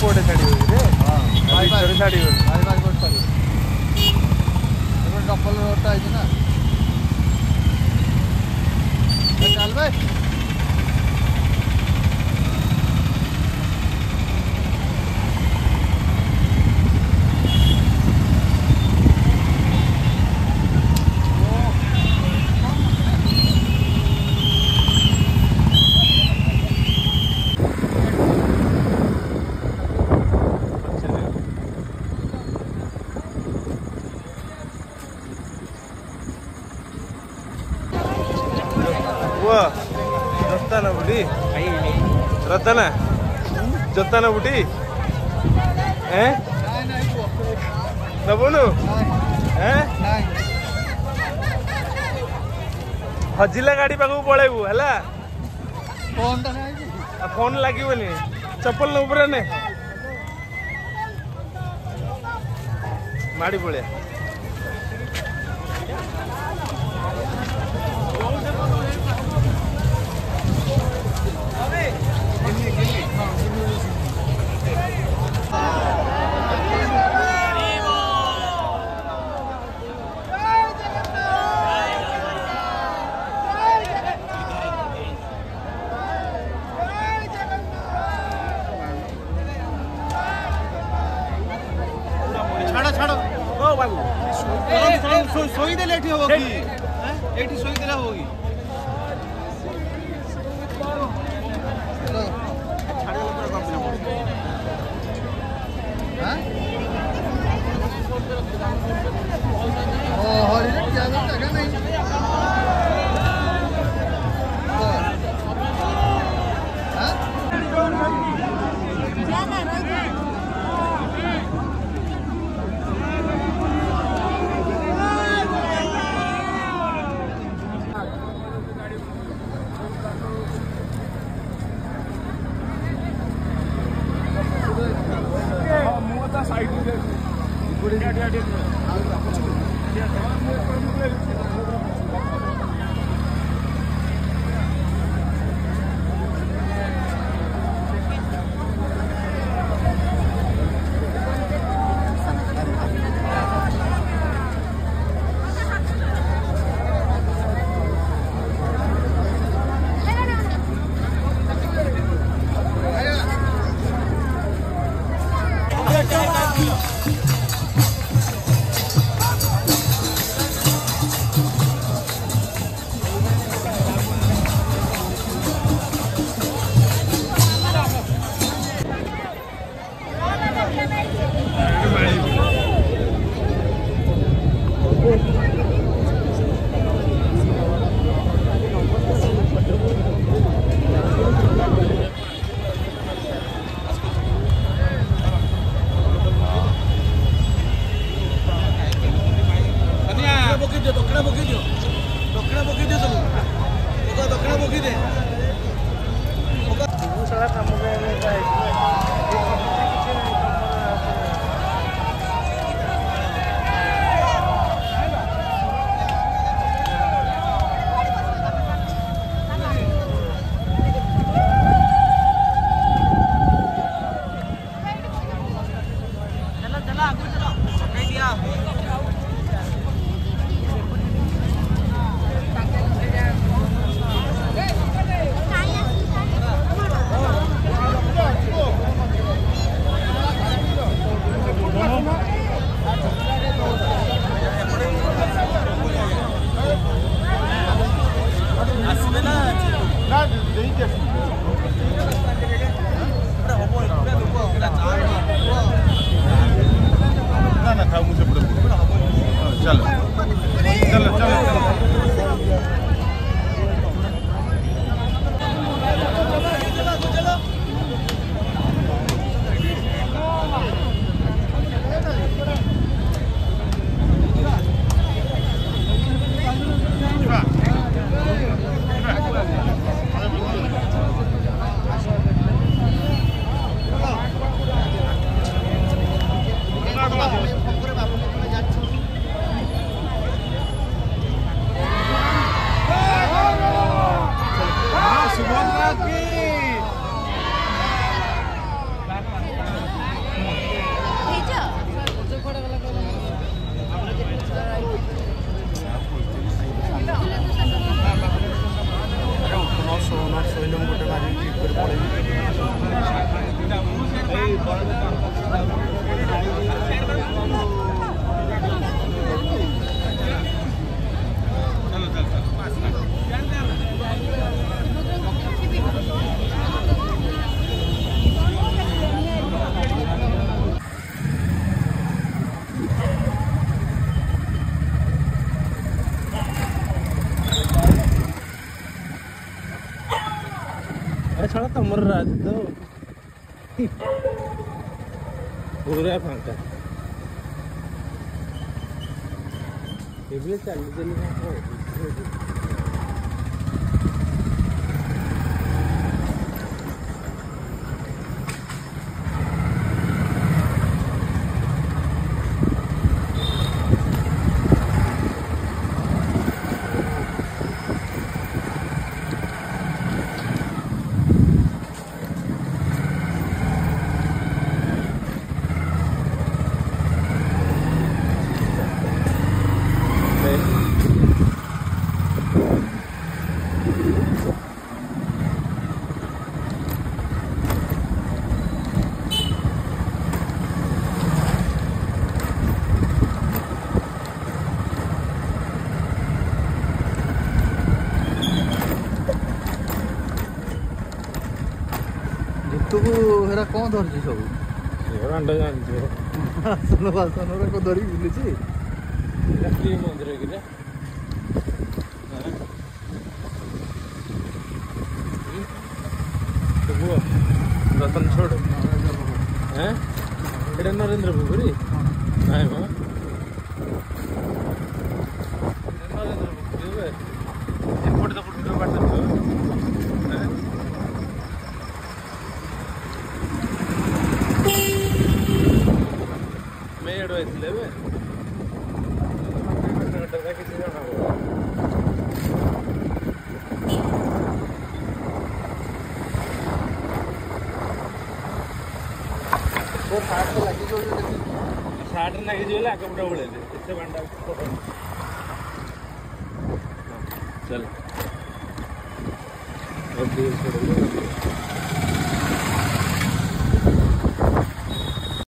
कोटे छाड़ी रे हां बाईपास छाड़ी बाईपास कोट छाड़ी एबे डबल रोड आइ ना चल भाई रत्ताना बुटी रत्ताना जत्ताना बुटी हैं नबुनु हैं हजिला गाड़ी पाखु पळेबु हला फोन लागिबनी चप्पल न ऊपर ने माड़ी पळिया सोई दे लेठी होगी एठी सोई देला होगी हां ओ हरी रे क्या जगह नहीं ना था मुझे छड़ा तमर राज तो पूरा फांका ये चल चल तू हेरा कौन धरछि सब अंडा जानते आसन बासन को धरी बुलुछि लक्ष्मी मंदिर के रे तो वो रतन छोड़ हैं एटा नरेंद्र पुखरी नाही बा नरेंद्र पुखरी बे एपोट तो पुट बात हैं मैं एडवाइस लेबे किसी जाना होगा वो साठ तो लगी जो साठ लगी जो आगे बुढ़ा बुढ़े इससे बंदा चल अब